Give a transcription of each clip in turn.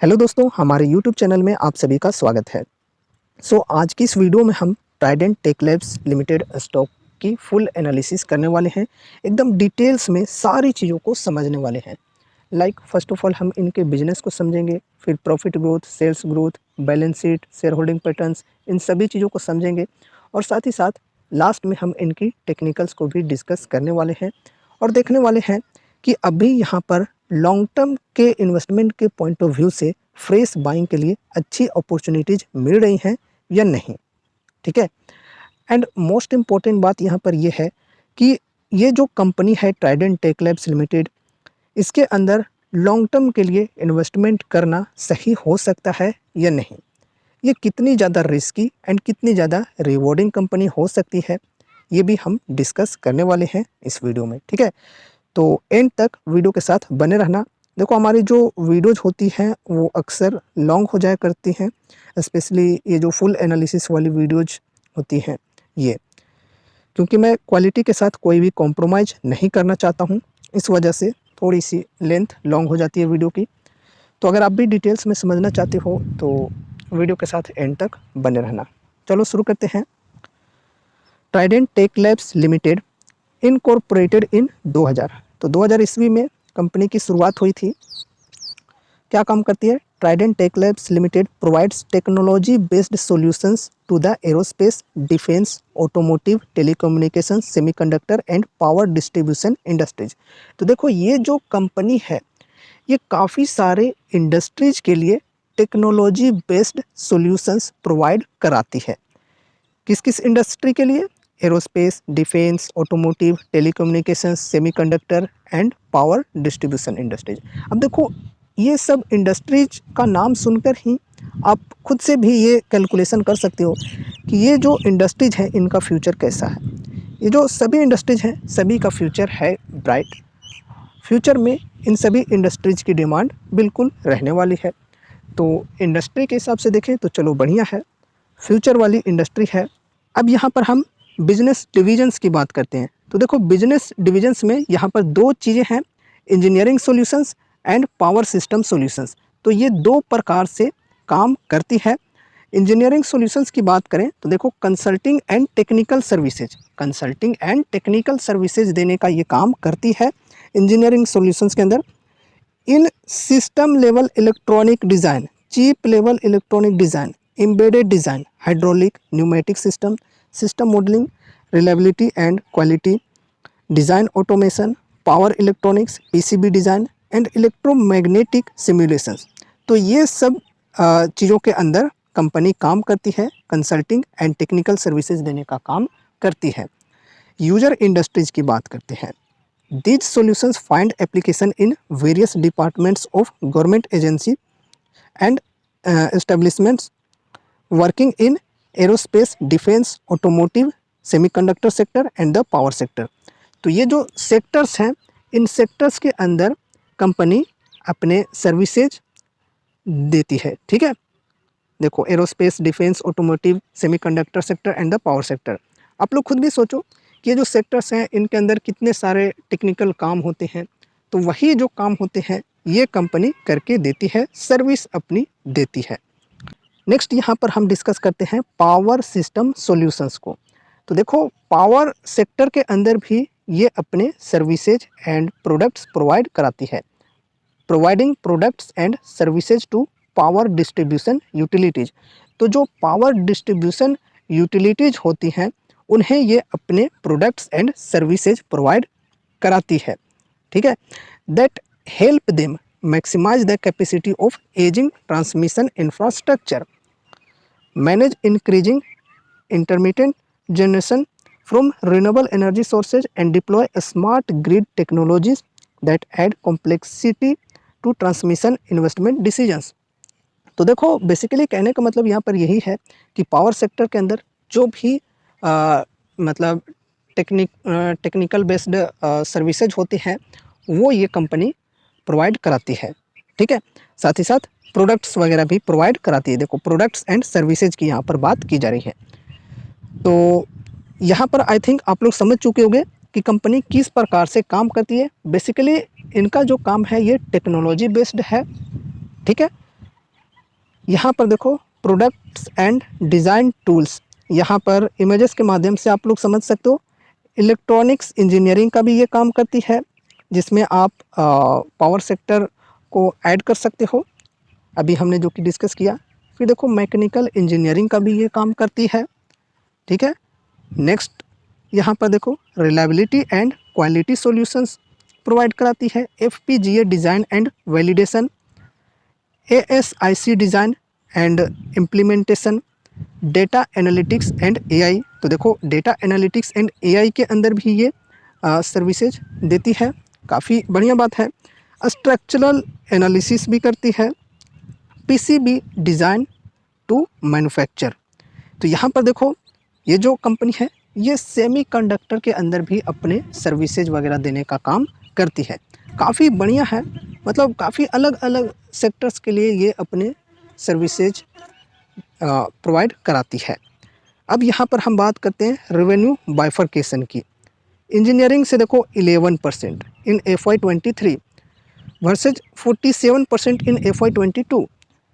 Hello दोस्तों, हमारे YouTube channel में आप सभी का स्वागत है। आज की इस वीडियो में हम Trident tech labs limited stock की फुल एनालिसिस करने वाले हैं। एकदम डिटेल्स में सारी चीज़ों को समझने वाले हैं। फर्स्ट ऑफ ऑल हम इनके बिजनेस को समझेंगे, फिर profit growth, sales growth, balance sheet, share holding patterns, इन सभी चीज़ों को समझेंगे और साथ ही साथ लास्ट में हम इनकी टेक्निकल्स को भी डिस्कस करने वाले हैं और देखने वाले हैं कि अभी यहाँ पर लॉन्ग टर्म के इन्वेस्टमेंट के पॉइंट ऑफ व्यू से फ्रेश बाइंग के लिए अच्छी अपॉर्चुनिटीज़ मिल रही हैं या नहीं। ठीक है। एंड मोस्ट इम्पॉर्टेंट बात यहाँ पर यह है कि ये जो कंपनी है ट्राइडेंट टेक लैब्स लिमिटेड, इसके अंदर लॉन्ग टर्म के लिए इन्वेस्टमेंट करना सही हो सकता है या नहीं। ये कितनी ज़्यादा रिस्की एंड कितनी ज़्यादा रिवॉर्डिंग कंपनी हो सकती है, ये भी हम डिस्कस करने वाले हैं इस वीडियो में। ठीक है, तो एंड तक वीडियो के साथ बने रहना। देखो, हमारी जो वीडियोज होती हैं वो अक्सर लॉन्ग हो जाया करती हैं, स्पेशली ये जो फुल एनालिसिस वाली वीडियोज होती हैं ये, क्योंकि मैं क्वालिटी के साथ कोई भी कॉम्प्रोमाइज़ नहीं करना चाहता हूँ। इस वजह से थोड़ी सी लेंथ लॉन्ग हो जाती है वीडियो की। तो अगर आप भी डिटेल्स में समझना चाहते हो तो वीडियो के साथ एंड तक बने रहना। चलो शुरू करते हैं। Trident tech labs limited incorporated in 2000, तो 2000 ईस्वी में कंपनी की शुरुआत हुई थी। क्या काम करती है? Trident tech labs limited provides technology based solutions to the aerospace, defence, automotive, telecommunication, semiconductor and power distribution industries. तो देखो, ये जो कंपनी है ये काफ़ी सारे इंडस्ट्रीज के लिए टेक्नोलॉजी बेस्ड सॉल्यूशंस प्रोवाइड कराती है। किस किस इंडस्ट्री के लिए? Aerospace, defence, automotive, telecommunications, semiconductor and power distribution industries. अब देखो, ये सब इंडस्ट्रीज का नाम सुनकर ही आप खुद से भी ये कैलकुलेशन कर सकते हो कि ये जो इंडस्ट्रीज है इनका फ्यूचर कैसा है। ये जो सभी इंडस्ट्रीज हैं सभी का फ्यूचर है ब्राइट। फ्यूचर में इन सभी इंडस्ट्रीज की डिमांड बिल्कुल रहने वाली है। तो इंडस्ट्री के हिसाब से देखें तो चलो बढ़िया है, फ्यूचर वाली इंडस्ट्री है। अब यहाँ पर हम बिजनेस डिविजन्स की बात करते हैं। तो देखो, बिजनेस डिविजन्स में यहाँ पर दो चीज़ें हैं, engineering solutions and power system solutions. तो ये दो प्रकार से काम करती है। इंजीनियरिंग सॉल्यूशंस की बात करें तो देखो, कंसल्टिंग एंड टेक्निकल सर्विसेज देने का ये काम करती है इंजीनियरिंग सॉल्यूशंस के अंदर। In system level electronic design, chip level electronic design, embedded design, hydraulic, pneumatic system, system modelling, reliability and quality, design automation, power electronics, PCB design and electromagnetic simulations. तो ये सब चीज़ों के अंदर कंपनी काम करती है, कंसल्टिंग एंड टेक्निकल सर्विसेज देने का काम करती है। यूजर इंडस्ट्रीज की बात करते हैं। These solutions find application in various departments of government agency and establishments working in aerospace, defense, automotive, semiconductor sector and the power sector। तो ये जो सेक्टर्स हैं इन सेक्टर्स के अंदर कंपनी अपने सर्विसेज देती है। ठीक है, देखो, aerospace, defence, automotive, semiconductor sector and the power sector. आप लोग खुद भी सोचो कि ये जो सेक्टर्स हैं इनके अंदर कितने सारे टेक्निकल काम होते हैं। तो वही जो काम होते हैं ये कंपनी करके देती है, सर्विस अपनी देती है। नेक्स्ट यहाँ पर हम डिस्कस करते हैं पावर सिस्टम सॉल्यूशंस को। तो देखो, पावर सेक्टर के अंदर भी ये अपने सर्विसेज एंड प्रोडक्ट्स प्रोवाइड कराती है। Providing products and services to power distribution utilities. तो जो पावर डिस्ट्रीब्यूशन यूटिलिटीज़ होती हैं उन्हें ये अपने प्रोडक्ट्स एंड सर्विसेज प्रोवाइड कराती है। ठीक है, that help them maximise the capacity of ageing transmission infrastructure, manage increasing intermittent generation from renewable energy sources and deploy smart grid technologies that add complexity to transmission investment decisions. तो देखो, basically कहने का मतलब यहाँ पर यही है कि पावर सेक्टर के अंदर जो भी मतलब टेक्निकल बेस्ड सर्विसेज होती हैं वो ये कंपनी प्रोवाइड कराती है। ठीक है, साथ ही साथ प्रोडक्ट्स वगैरह भी प्रोवाइड कराती है। देखो, प्रोडक्ट्स एंड सर्विसेज की यहाँ पर बात की जा रही है। तो यहाँ पर आई थिंक आप लोग समझ चुके होंगे कि कंपनी किस प्रकार से काम करती है। बेसिकली इनका जो काम है ये टेक्नोलॉजी बेस्ड है। ठीक है, यहाँ पर देखो प्रोडक्ट्स एंड डिज़ाइन टूल्स, यहाँ पर इमेजेस के माध्यम से आप लोग समझ सकते हो। इलेक्ट्रॉनिक्स इंजीनियरिंग का भी ये काम करती है, जिसमें आप पावर सेक्टर को ऐड कर सकते हो, अभी हमने जो कि डिस्कस किया। फिर देखो मैकेनिकल इंजीनियरिंग का भी ये काम करती है, ठीक है। नेक्स्ट यहाँ पर देखो reliability and quality solutions provide कराती है, FPGA design and validation, ASIC design and implementation, data analytics and AI. तो देखो डेटा एनालिटिक्स एंड एआई के अंदर भी ये सर्विसेज देती है, काफ़ी बढ़िया बात है। स्ट्रक्चरल एनालिसिस भी करती है, पीसीबी डिज़ाइन टू मैन्युफैक्चर। तो यहाँ पर देखो ये जो कंपनी है ये सेमीकंडक्टर के अंदर भी अपने सर्विसेज वगैरह देने का काम करती है, काफ़ी बढ़िया है। मतलब काफ़ी अलग अलग सेक्टर्स के लिए ये अपने सर्विसेज प्रोवाइड कराती है। अब यहाँ पर हम बात करते हैं रेवेन्यू बाइफरकेशन की। इंजीनियरिंग से देखो 11% इन FY23 वर्सेज 47% इन FY22।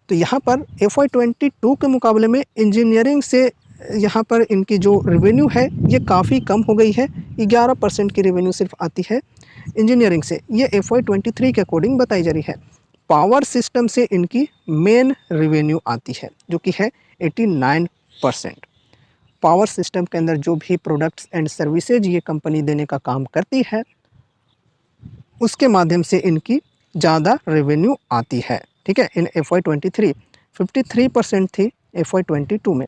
तो यहाँ पर FY22 के मुकाबले में इंजीनियरिंग से यहाँ पर इनकी जो रेवेन्यू है ये काफ़ी कम हो गई है, 11% की रेवेन्यू सिर्फ आती है इंजीनियरिंग से, ये FY23 के अकॉर्डिंग बताई जा रही है। पावर सिस्टम से इनकी मेन रेवेन्यू आती है जो कि है 89%। पावर सिस्टम के अंदर जो भी प्रोडक्ट्स एंड सर्विसेज ये कंपनी देने का काम करती है उसके माध्यम से इनकी ज़्यादा रेवेन्यू आती है, ठीक है। इन FY23 53% थी FY22 में,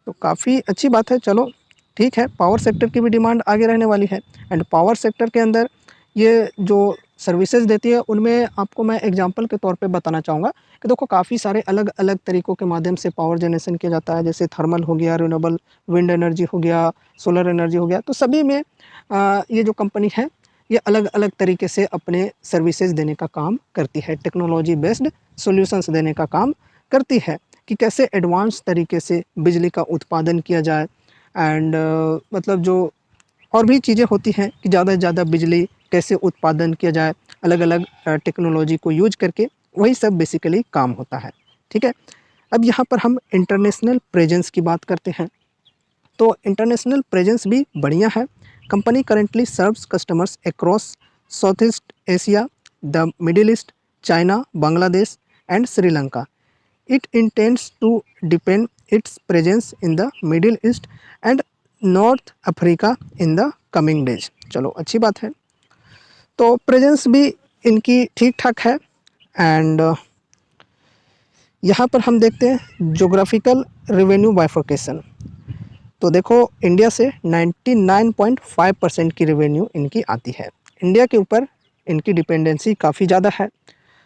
तो काफ़ी अच्छी बात है। चलो ठीक है, पावर सेक्टर की भी डिमांड आगे रहने वाली है। एंड पावर सेक्टर के अंदर ये जो सर्विसेज देती है उनमें आपको मैं एग्जांपल के तौर पे बताना चाहूँगा कि देखो काफ़ी सारे अलग अलग तरीक़ों के माध्यम से पावर जनरेशन किया जाता है, जैसे थर्मल हो गया, रिन्यूएबल विंड एनर्जी हो गया, सोलर एनर्जी हो गया। तो सभी में ये जो कंपनी है ये अलग अलग तरीके से अपने सर्विसेज देने का काम करती है, टेक्नोलॉजी बेस्ड सॉल्यूशंस देने का काम करती है कि कैसे एडवांस तरीके से बिजली का उत्पादन किया जाए। एंड मतलब जो और भी चीज़ें होती हैं कि ज़्यादा से ज़्यादा बिजली कैसे उत्पादन किया जाए अलग अलग टेक्नोलॉजी को यूज करके, वही सब बेसिकली काम होता है, ठीक है। अब यहाँ पर हम इंटरनेशनल प्रेजेंस की बात करते हैं, तो इंटरनेशनल प्रेजेंस भी बढ़िया है। Company currently serves customers across south east Asia, the middle east, China, Bangladesh and Sri Lanka. It intends to deepen its presence in the Middle East and North Africa in the coming days। चलो अच्छी बात है, तो presence भी इनकी ठीक ठाक है। एंड यहाँ पर हम देखते हैं जोग्राफिकल रेवेन्यू बाइफरकेशन। तो देखो इंडिया से 99.5% की रेवेन्यू इनकी आती है, इंडिया के ऊपर इनकी डिपेंडेंसी काफ़ी ज़्यादा है।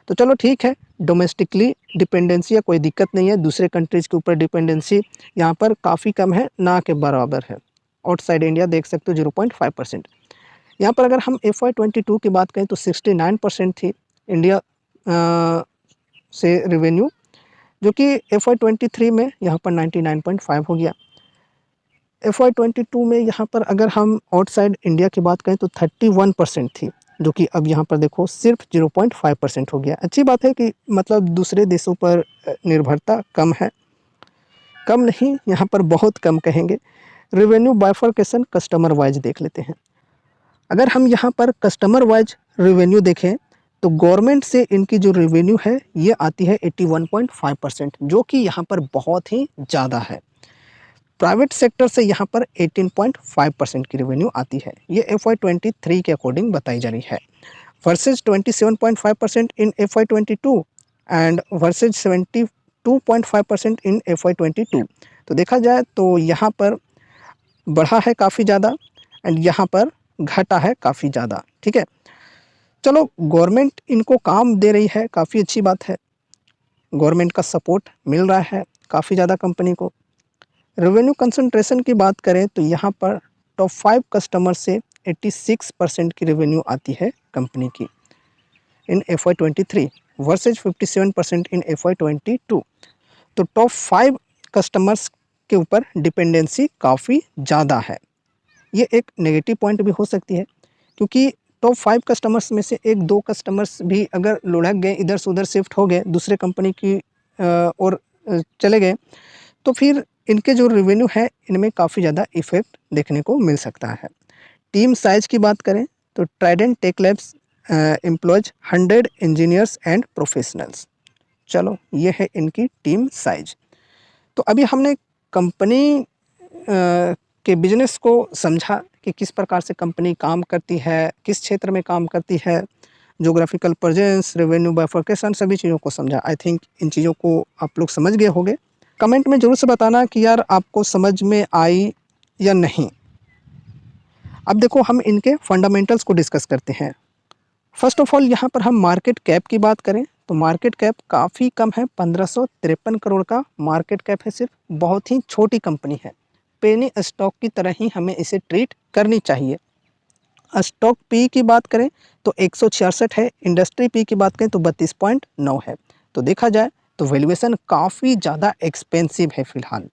तो चलो ठीक है, डोमेस्टिकली डिपेंडेंसी या कोई दिक्कत नहीं है, दूसरे कंट्रीज़ के ऊपर डिपेंडेंसी यहाँ पर काफ़ी कम है, ना के बराबर है। आउटसाइड इंडिया देख सकते हो 0.5%। यहाँ पर अगर हम FY22 की बात करें तो 69% थी इंडिया से रेवेन्यू, जो कि FY23 में यहाँ पर 99.5 हो गया। FY22 में यहाँ पर अगर हम आउटसाइड इंडिया की बात करें तो 31% थी, जो कि अब यहाँ पर देखो सिर्फ 0.5% हो गया। अच्छी बात है कि मतलब दूसरे देशों पर निर्भरता कम है, कम नहीं यहाँ पर बहुत कम कहेंगे। रेवेन्यू बाइफरकेशन कस्टमर वाइज देख लेते हैं। अगर हम यहाँ पर कस्टमर वाइज रेवेन्यू देखें तो गवर्नमेंट से इनकी जो रेवेन्यू है ये आती है 81.5%, जो कि यहाँ पर बहुत ही ज़्यादा है। प्राइवेट सेक्टर से यहाँ पर 18.5% की रेवेन्यू आती है, ये FY23 के अकॉर्डिंग बताई जा रही है, versus 27.5% in FY22 and versus 72.5% in FY22। तो देखा जाए तो यहाँ पर बढ़ा है काफ़ी ज़्यादा एंड यहाँ पर घटा है काफ़ी ज़्यादा, ठीक है। चलो गवर्नमेंट इनको काम दे रही है, काफ़ी अच्छी बात है, गवर्नमेंट का सपोर्ट मिल रहा है काफ़ी ज़्यादा कंपनी को। रेवेन्यू कंसंट्रेशन की बात करें तो यहाँ पर टॉप 5 कस्टमर से 86% की रेवेन्यू आती है कंपनी की इन FY23 वर्सेज 57% इन FY22। तो टॉप 5 कस्टमर्स के ऊपर डिपेंडेंसी काफ़ी ज़्यादा है, ये एक नेगेटिव पॉइंट भी हो सकती है, क्योंकि टॉप 5 कस्टमर्स में से 1-2 कस्टमर्स भी अगर लुढ़क गए, इधर से उधर शिफ्ट हो गए, दूसरे कंपनी की और चले गए तो फिर इनके जो रेवेन्यू है इनमें काफ़ी ज़्यादा इफ़ेक्ट देखने को मिल सकता है। टीम साइज़ की बात करें तो Trident tech labs employees 100 engineers and professionals. चलो ये है इनकी टीम साइज। तो अभी हमने कंपनी के बिजनेस को समझा कि किस प्रकार से कंपनी काम करती है, किस क्षेत्र में काम करती है, ज्योग्राफिकल प्रेजेंस, रेवेन्यू बाइफरकेशन, सभी चीज़ों को समझा। आई थिंक इन चीज़ों को आप लोग समझ गए होंगे। कमेंट में ज़रूर से बताना कि यार आपको समझ में आई या नहीं। अब देखो हम इनके फंडामेंटल्स को डिस्कस करते हैं। फर्स्ट ऑफ ऑल यहाँ पर हम मार्केट कैप की बात करें तो मार्केट कैप काफ़ी कम है, 1553 करोड़ का मार्केट कैप है सिर्फ। बहुत ही छोटी कंपनी है, पेनी स्टॉक की तरह ही हमें इसे ट्रीट करनी चाहिए। स्टॉक पी की बात करें तो 166 है, इंडस्ट्री पी की बात करें तो 32.9 है। तो देखा जाए तो वैल्यूएशन काफ़ी ज़्यादा एक्सपेंसिव है फिलहाल,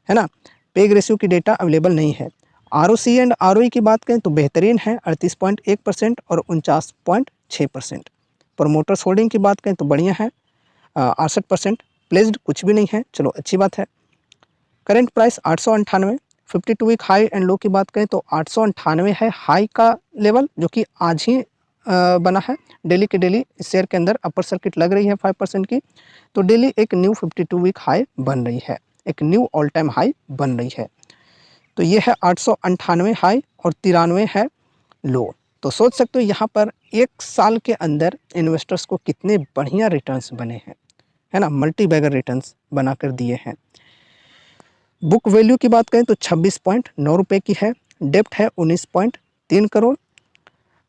है ना। पेग रेशियो की डेटा अवेलेबल नहीं है। आरओसी एंड आरओई की बात करें तो बेहतरीन है, 38.1% और 49.6%। प्रमोटर्स होल्डिंग की बात करें तो बढ़िया है, 68%। प्लेस्ड कुछ भी नहीं है, चलो अच्छी बात है। Current price 898। 52 week high and low की बात करें तो 898 है हाई का लेवल, जो कि आज ही बना है। डेली के डेली इस शेयर के अंदर अपर सर्किट लग रही है 5% की, तो डेली एक न्यू 52 वीक हाई बन रही है, एक न्यू ऑल टाइम हाई बन रही है। तो ये है 898 हाई और 93 है लो। तो सोच सकते हो यहाँ पर एक साल के अंदर इन्वेस्टर्स को कितने बढ़िया रिटर्न्स बने हैं, है ना, मल्टी बैगर रिटर्न्स बना कर दिए हैं। बुक वैल्यू की बात करें तो 26.9 रुपये की है, डेप्ट है 19.3 crore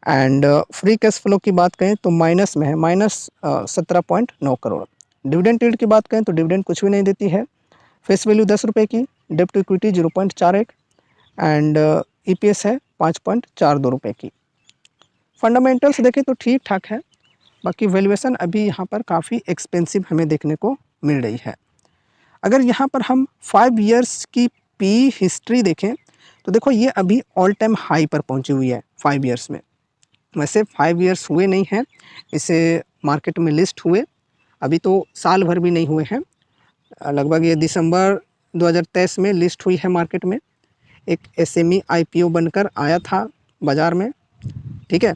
and free cash flow की बात करें तो माइनस में है, -17.9 करोड़। डिविडेंड यील्ड की बात करें तो डिविडेंड कुछ भी नहीं देती है। फेस वैल्यू 10 रुपये की, डेप्ट टू इक्विटी 0.41 एंड ईपीएस है 5.42 रुपये की। फंडामेंटल्स देखें तो ठीक ठाक है, बाकी वैल्यूएशन अभी यहाँ पर काफ़ी एक्सपेंसिव हमें देखने को मिल रही है। अगर यहाँ पर हम 5 इयर्स की पी हिस्ट्री देखें तो देखो ये अभी ऑल टाइम हाई पर पहुँची हुई है 5 इयर्स में। वैसे 5 इयर्स हुए नहीं हैं इसे मार्केट में लिस्ट हुए, अभी तो साल भर भी नहीं हुए हैं। लगभग ये दिसंबर 2023 में लिस्ट हुई है मार्केट में। एक एसएमई आईपीओ बनकर आया था बाज़ार में, ठीक है।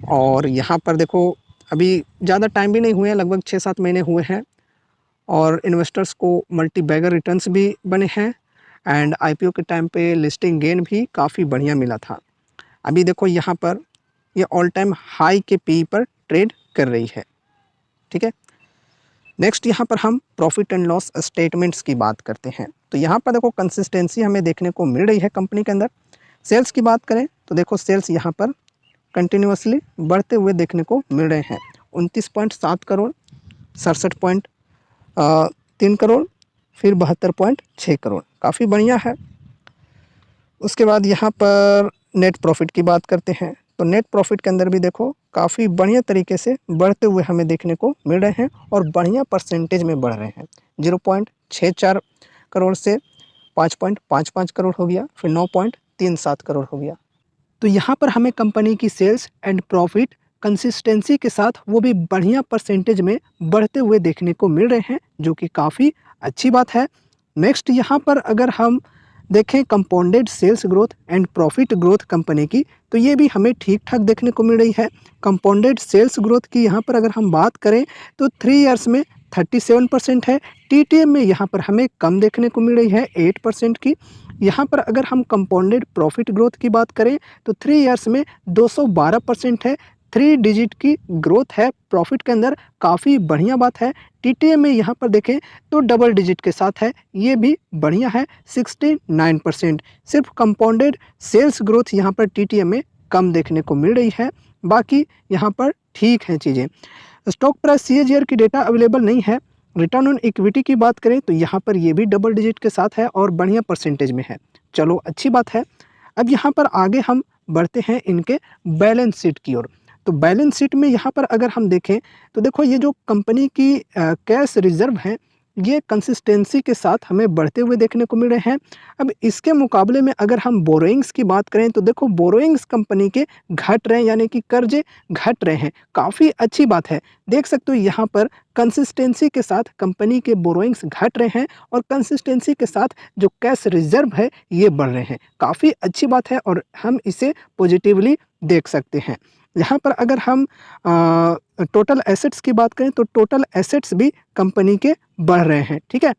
और यहाँ पर देखो अभी ज़्यादा टाइम भी नहीं हुए हैं, लगभग 6-7 महीने हुए हैं और इन्वेस्टर्स को मल्टी बैगर रिटर्न्स भी बने हैं एंड आईपीओ के टाइम पे लिस्टिंग गेन भी काफ़ी बढ़िया मिला था। अभी देखो यहाँ पर ये ऑल टाइम हाई के पी पर ट्रेड कर रही है, ठीक है। नेक्स्ट यहाँ पर हम प्रॉफिट एंड लॉस स्टेटमेंट्स की बात करते हैं। तो यहाँ पर देखो कंसिस्टेंसी हमें देखने को मिल रही है कंपनी के अंदर। सेल्स की बात करें तो देखो सेल्स यहाँ पर कंटिन्यूसली बढ़ते हुए देखने को मिल रहे हैं, 29.7 करोड़, 67.3 करोड़, फिर 72.6 करोड़, काफ़ी बढ़िया है। उसके बाद यहाँ पर नेट प्रॉफिट की बात करते हैं तो नेट प्रॉफिट के अंदर भी देखो काफ़ी बढ़िया तरीके से बढ़ते हुए हमें देखने को मिल रहे हैं और बढ़िया परसेंटेज में बढ़ रहे हैं। 0.64 करोड़ से 5.55 करोड़ हो गया, फिर 9.37 करोड़ हो गया। तो यहाँ पर हमें कंपनी की सेल्स एंड प्रॉफिट कंसिस्टेंसी के साथ वो भी बढ़िया परसेंटेज में बढ़ते हुए देखने को मिल रहे हैं, जो कि काफ़ी अच्छी बात है। नेक्स्ट यहाँ पर अगर हम देखें compounded sales growth and profit growth company की, तो ये भी हमें ठीक ठाक देखने को मिल रही है। कंपाउंडेड सेल्स ग्रोथ की यहाँ पर अगर हम बात करें तो 3 इयर्स में 37% है। टीटीएम में यहाँ पर हमें कम देखने को मिल रही है 8% की। यहाँ पर अगर हम कंपाउंडेड प्रॉफिट ग्रोथ की बात करें तो 3 इयर्स में 212% है। 3 डिजिट की ग्रोथ है प्रॉफिट के अंदर, काफ़ी बढ़िया बात है। टीटीएम में यहाँ पर देखें तो डबल डिजिट के साथ है, ये भी बढ़िया है, 69%। सिर्फ कंपाउंडेड सेल्स ग्रोथ यहाँ पर टीटीएम में कम देखने को मिल रही है, बाकी यहाँ पर ठीक हैं चीज़ें। स्टॉक प्राइस सीएजीआर की डेटा अवेलेबल नहीं है। रिटर्न ऑन इक्विटी की बात करें तो यहाँ पर ये भी डबल डिजिट के साथ है और बढ़िया परसेंटेज में है, चलो अच्छी बात है। अब यहाँ पर आगे हम बढ़ते हैं इनके बैलेंस शीट की ओर। तो बैलेंस शीट में यहाँ पर अगर हम देखें तो देखो ये जो कंपनी की कैश रिजर्व है ये कंसिस्टेंसी के साथ हमें बढ़ते हुए देखने को मिल रहे हैं। अब इसके मुकाबले में अगर हम बोरोइंग्स की बात करें तो देखो बोरोइंग्स कंपनी के घट रहे हैं, यानी कि कर्जे घट रहे हैं। काफ़ी अच्छी बात है। देख सकते हो यहाँ पर कंसिस्टेंसी के साथ कंपनी के बोरोइंग्स घट रहे हैं और कंसिस्टेंसी के साथ जो कैश रिजर्व है ये बढ़ रहे हैं। काफ़ी अच्छी बात है और हम इसे पॉजिटिवली देख सकते हैं। यहाँ पर अगर हम टोटल एसेट्स की बात करें तो टोटल एसेट्स भी कंपनी के बढ़ रहे हैं। ठीक है,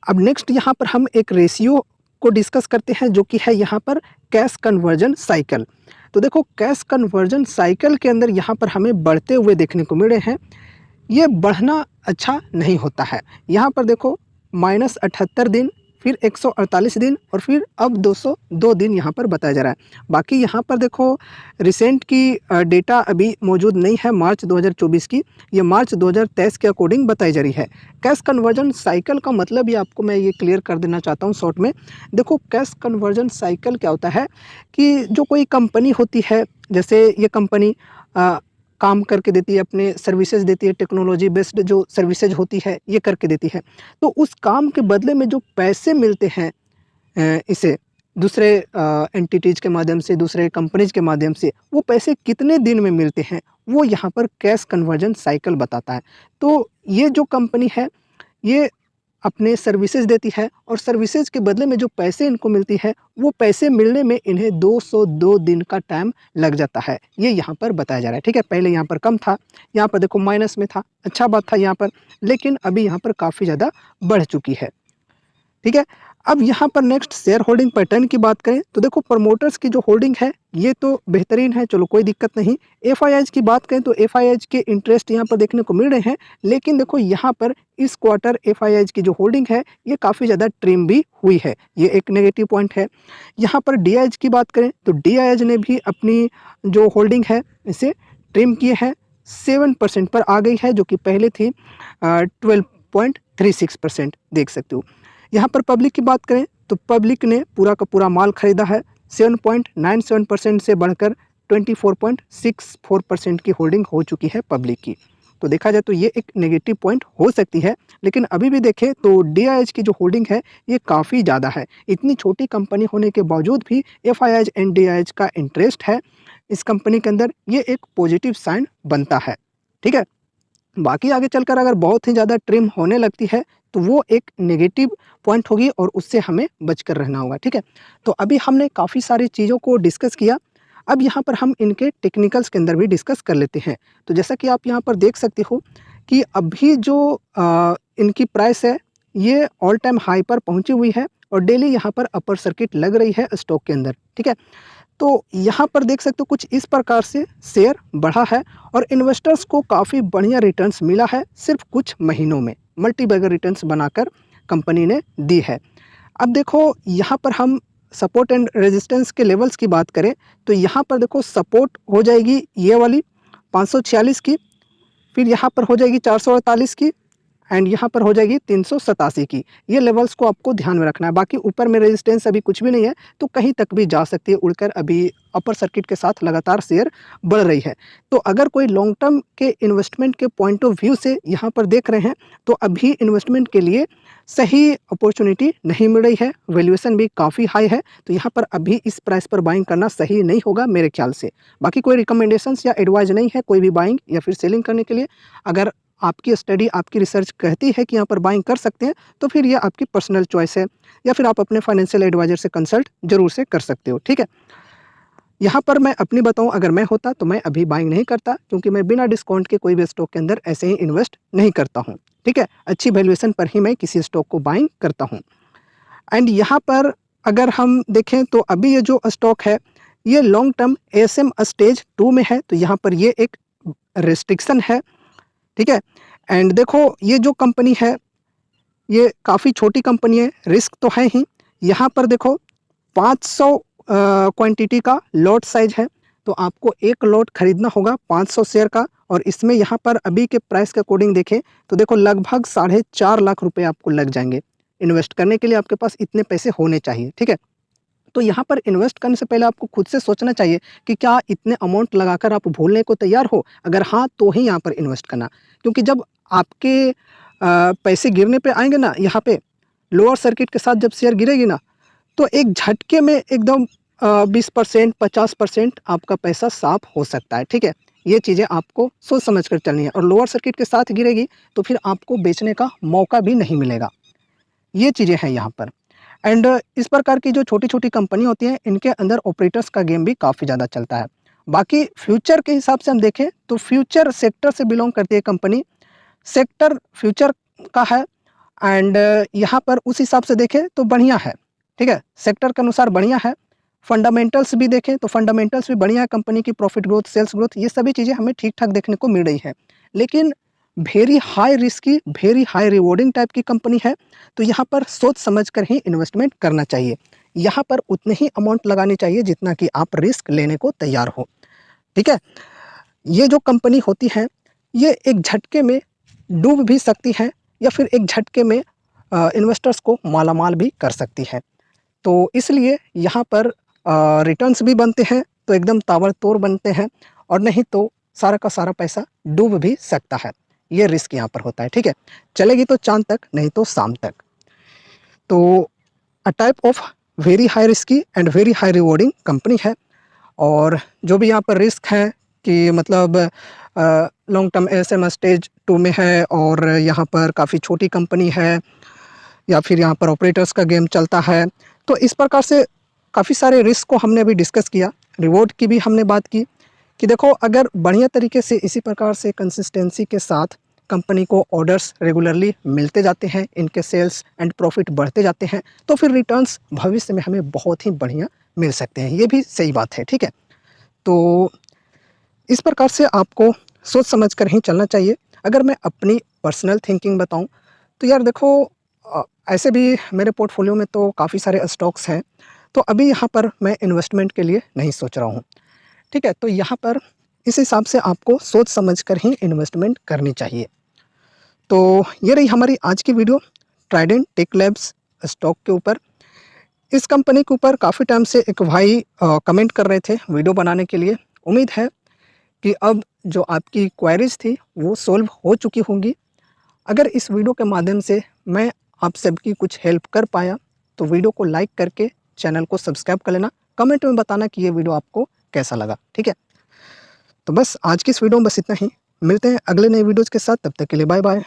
अब नेक्स्ट यहाँ पर हम एक रेशियो को डिस्कस करते हैं जो कि है यहाँ पर कैश कन्वर्जन साइकिल। तो देखो कैश कन्वर्जन साइकिल के अंदर यहाँ पर हमें बढ़ते हुए देखने को मिल रहे हैं। ये बढ़ना अच्छा नहीं होता है। यहाँ पर देखो -78 दिन, फिर 148 दिन और फिर अब 202 दिन यहाँ पर बताया जा रहा है। बाकी यहाँ पर देखो रिसेंट की डेटा अभी मौजूद नहीं है मार्च 2024 की, ये मार्च 2023 के अकॉर्डिंग बताई जा रही है। कैश कन्वर्जन साइकिल का मतलब ये आपको मैं ये क्लियर कर देना चाहता हूँ शॉर्ट में। देखो कैश कन्वर्जन साइकिल क्या होता है कि जो कोई कंपनी होती है, जैसे ये कंपनी काम करके देती है, अपने सर्विसेज देती है, टेक्नोलॉजी बेस्ड जो सर्विसेज होती है ये करके देती है। तो उस काम के बदले में जो पैसे मिलते हैं इसे दूसरे एंटिटीज़ के माध्यम से, दूसरे कंपनीज़ के माध्यम से, वो पैसे कितने दिन में मिलते हैं वो यहाँ पर कैश कन्वर्जन साइकिल बताता है। तो ये जो कंपनी है ये अपने सर्विसेज देती है और सर्विसेज के बदले में जो पैसे इनको मिलती है वो पैसे मिलने में इन्हें 202 दिन का टाइम लग जाता है। ये यहाँ पर बताया जा रहा है। ठीक है, पहले यहाँ पर कम था, यहाँ पर देखो माइनस में था, अच्छा बात था यहाँ पर, लेकिन अभी यहाँ पर काफ़ी ज़्यादा बढ़ चुकी है। ठीक है, अब यहाँ पर नेक्स्ट शेयर होल्डिंग पैटर्न की बात करें तो देखो प्रमोटर्स की जो होल्डिंग है ये तो बेहतरीन है, चलो कोई दिक्कत नहीं। एफआईआईज की बात करें तो एफआईआईज के इंटरेस्ट यहाँ पर देखने को मिल रहे हैं, लेकिन देखो यहाँ पर इस क्वार्टर एफआईआईज की जो होल्डिंग है ये काफ़ी ज़्यादा ट्रिम भी हुई है, ये एक नेगेटिव पॉइंट है। यहाँ पर डीआईएच की बात करें तो डीआईएच ने भी अपनी जो होल्डिंग है इसे ट्रिम किए हैं, 7% पर आ गई है, जो कि पहले थी 12.36%, देख सकते हो। यहाँ पर पब्लिक की बात करें तो पब्लिक ने पूरा का पूरा माल खरीदा है, 7.97% से बढ़कर 24.64% की होल्डिंग हो चुकी है पब्लिक की। तो देखा जाए तो ये एक नेगेटिव पॉइंट हो सकती है, लेकिन अभी भी देखें तो डीआईएच की जो होल्डिंग है ये काफ़ी ज़्यादा है। इतनी छोटी कंपनी होने के बावजूद भी एफआईआईज एंड डीआईएच का इंटरेस्ट है इस कंपनी के अंदर, ये एक पॉजिटिव साइन बनता है। ठीक है, बाकी आगे चलकर अगर बहुत ही ज़्यादा ट्रिम होने लगती है तो वो एक नेगेटिव पॉइंट होगी और उससे हमें बचकर रहना होगा। ठीक है, तो अभी हमने काफ़ी सारी चीज़ों को डिस्कस किया, अब यहाँ पर हम इनके टेक्निकल्स के अंदर भी डिस्कस कर लेते हैं। तो जैसा कि आप यहाँ पर देख सकते हो कि अभी जो इनकी प्राइस है ये ऑल टाइम हाई पर पहुँची हुई है और डेली यहाँ पर अपर सर्किट लग रही है स्टॉक के अंदर। ठीक है, तो यहाँ पर देख सकते हो कुछ इस प्रकार से शेयर बढ़ा है और इन्वेस्टर्स को काफ़ी बढ़िया रिटर्न्स मिला है सिर्फ कुछ महीनों में, मल्टी बैगर रिटर्न्स बनाकर कंपनी ने दी है। अब देखो यहाँ पर हम सपोर्ट एंड रेजिस्टेंस के लेवल्स की बात करें तो यहाँ पर देखो सपोर्ट हो जाएगी ये वाली 546 की, फिर यहाँ पर हो जाएगी 448 की एंड यहाँ पर हो जाएगी 387 की। ये लेवल्स को आपको ध्यान में रखना है। बाकी ऊपर में रेजिस्टेंस अभी कुछ भी नहीं है तो कहीं तक भी जा सकती है उड़कर, अभी अपर सर्किट के साथ लगातार शेयर बढ़ रही है। तो अगर कोई लॉन्ग टर्म के इन्वेस्टमेंट के पॉइंट ऑफ व्यू से यहाँ पर देख रहे हैं तो अभी इन्वेस्टमेंट के लिए सही अपॉर्चुनिटी नहीं मिल रही है, वैल्यूएशन भी काफ़ी हाई है, तो यहाँ पर अभी इस प्राइस पर बाइंग करना सही नहीं होगा मेरे ख्याल से। बाकी कोई रिकमेंडेशंस या एडवाइस नहीं है कोई भी बाइंग या फिर सेलिंग करने के लिए। अगर आपकी स्टडी, आपकी रिसर्च कहती है कि यहाँ पर बाइंग कर सकते हैं तो फिर ये आपकी पर्सनल चॉइस है, या फिर आप अपने फाइनेंशियल एडवाइजर से कंसल्ट जरूर से कर सकते हो। ठीक है, यहाँ पर मैं अपनी बताऊँ, अगर मैं होता तो मैं अभी बाइंग नहीं करता, क्योंकि मैं बिना डिस्काउंट के कोई भी स्टॉक के अंदर ऐसे ही इन्वेस्ट नहीं करता हूँ। ठीक है, अच्छी वैल्यूएशन पर ही मैं किसी स्टॉक को बाइंग करता हूँ। एंड यहाँ पर अगर हम देखें तो अभी ये जो स्टॉक है ये लॉन्ग टर्म ASM स्टेज 2 में है, तो यहाँ पर ये एक रेस्ट्रिक्शन है। ठीक है, एंड देखो ये जो कंपनी है ये काफ़ी छोटी कंपनी है, रिस्क तो है ही। यहाँ पर देखो 500 क्वांटिटी का लॉट साइज है, तो आपको एक लॉट खरीदना होगा 500 शेयर का, और इसमें यहाँ पर अभी के प्राइस के अकॉर्डिंग देखें तो देखो लगभग 4.5 लाख रुपए आपको लग जाएंगे। इन्वेस्ट करने के लिए आपके पास इतने पैसे होने चाहिए। ठीक है, तो यहाँ पर इन्वेस्ट करने से पहले आपको खुद से सोचना चाहिए कि क्या इतने अमाउंट लगाकर आप भूलने को तैयार हो, अगर हाँ तो ही यहाँ पर इन्वेस्ट करना, क्योंकि जब आपके पैसे गिरने पे आएंगे ना, यहाँ पे लोअर सर्किट के साथ जब शेयर गिरेगी ना, तो एक झटके में एकदम 20% 50% आपका पैसा साफ हो सकता है। ठीक है, ये चीज़ें आपको सोच समझ कर चलनी है, और लोअर सर्किट के साथ गिरेगी तो फिर आपको बेचने का मौका भी नहीं मिलेगा। ये चीज़ें हैं यहाँ पर। एंड इस प्रकार की जो छोटी-छोटी कंपनी होती हैं, इनके अंदर ऑपरेटर्स का गेम भी काफ़ी ज़्यादा चलता है। बाकी फ्यूचर के हिसाब से हम देखें तो फ्यूचर सेक्टर से बिलॉन्ग करती है कंपनी, सेक्टर फ्यूचर का है। एंड यहाँ पर उस हिसाब से देखें तो बढ़िया है। ठीक है, सेक्टर के अनुसार बढ़िया है। फंडामेंटल्स भी देखें तो फंडामेंटल्स भी बढ़िया है, कंपनी की प्रॉफिट ग्रोथ, सेल्स ग्रोथ, ये सभी चीज़ें हमें ठीक-ठाक देखने को मिल रही है। लेकिन very high risky, very high rewarding type की कंपनी है, तो यहाँ पर सोच समझ कर ही इन्वेस्टमेंट करना चाहिए। यहाँ पर उतने ही अमाउंट लगानी चाहिए जितना कि आप रिस्क लेने को तैयार हो। ठीक है, ये जो कंपनी होती है, ये एक झटके में डूब भी सकती है, या फिर एक झटके में इन्वेस्टर्स को मालामाल भी कर सकती है। तो इसलिए यहाँ पर रिटर्न्स भी बनते हैं तो एकदम ताबड़तोड़ बनते हैं, और नहीं तो सारा का सारा पैसा डूब भी सकता है। ये रिस्क यहाँ पर होता है। ठीक है, चलेगी तो चाँद तक, नहीं तो शाम तक। तो a type of very high risky and very high rewarding company है। और जो भी यहाँ पर रिस्क है कि मतलब लॉन्ग टर्म एसएम स्टेज 2 में है, और यहाँ पर काफ़ी छोटी कंपनी है, या फिर यहाँ पर ऑपरेटर्स का गेम चलता है। तो इस प्रकार से काफ़ी सारे रिस्क को हमने अभी डिस्कस किया। रिवॉर्ड की भी हमने बात की कि देखो, अगर बढ़िया तरीके से इसी प्रकार से कंसिस्टेंसी के साथ कंपनी को ऑर्डर्स रेगुलरली मिलते जाते हैं, इनके सेल्स एंड प्रॉफिट बढ़ते जाते हैं, तो फिर रिटर्न्स भविष्य में हमें बहुत ही बढ़िया मिल सकते हैं। ये भी सही बात है। ठीक है, तो इस प्रकार से आपको सोच समझ कर ही चलना चाहिए। अगर मैं अपनी पर्सनल थिंकिंग बताऊं तो यार देखो, ऐसे भी मेरे पोर्टफोलियो में तो काफ़ी सारे स्टॉक्स हैं, तो अभी यहाँ पर मैं इन्वेस्टमेंट के लिए नहीं सोच रहा हूँ। ठीक है, तो यहाँ पर इस हिसाब से आपको सोच समझ कर ही इन्वेस्टमेंट करनी चाहिए। तो ये रही हमारी आज की video, Trident tech labs stock के ऊपर। इस कंपनी के ऊपर काफ़ी टाइम से एक भाई कमेंट कर रहे थे वीडियो बनाने के लिए। उम्मीद है कि अब जो आपकी क्वेरीज थी वो सोल्व हो चुकी होंगी। अगर इस वीडियो के माध्यम से मैं आप सबकी कुछ हेल्प कर पाया तो वीडियो को लाइक करके चैनल को सब्सक्राइब कर लेना। कमेंट में बताना कि ये वीडियो आपको कैसा लगा। ठीक है, तो बस आज की इस वीडियो में बस इतना ही। मिलते हैं अगले नए वीडियोज़ के साथ, तब तक के लिए बाय बाय।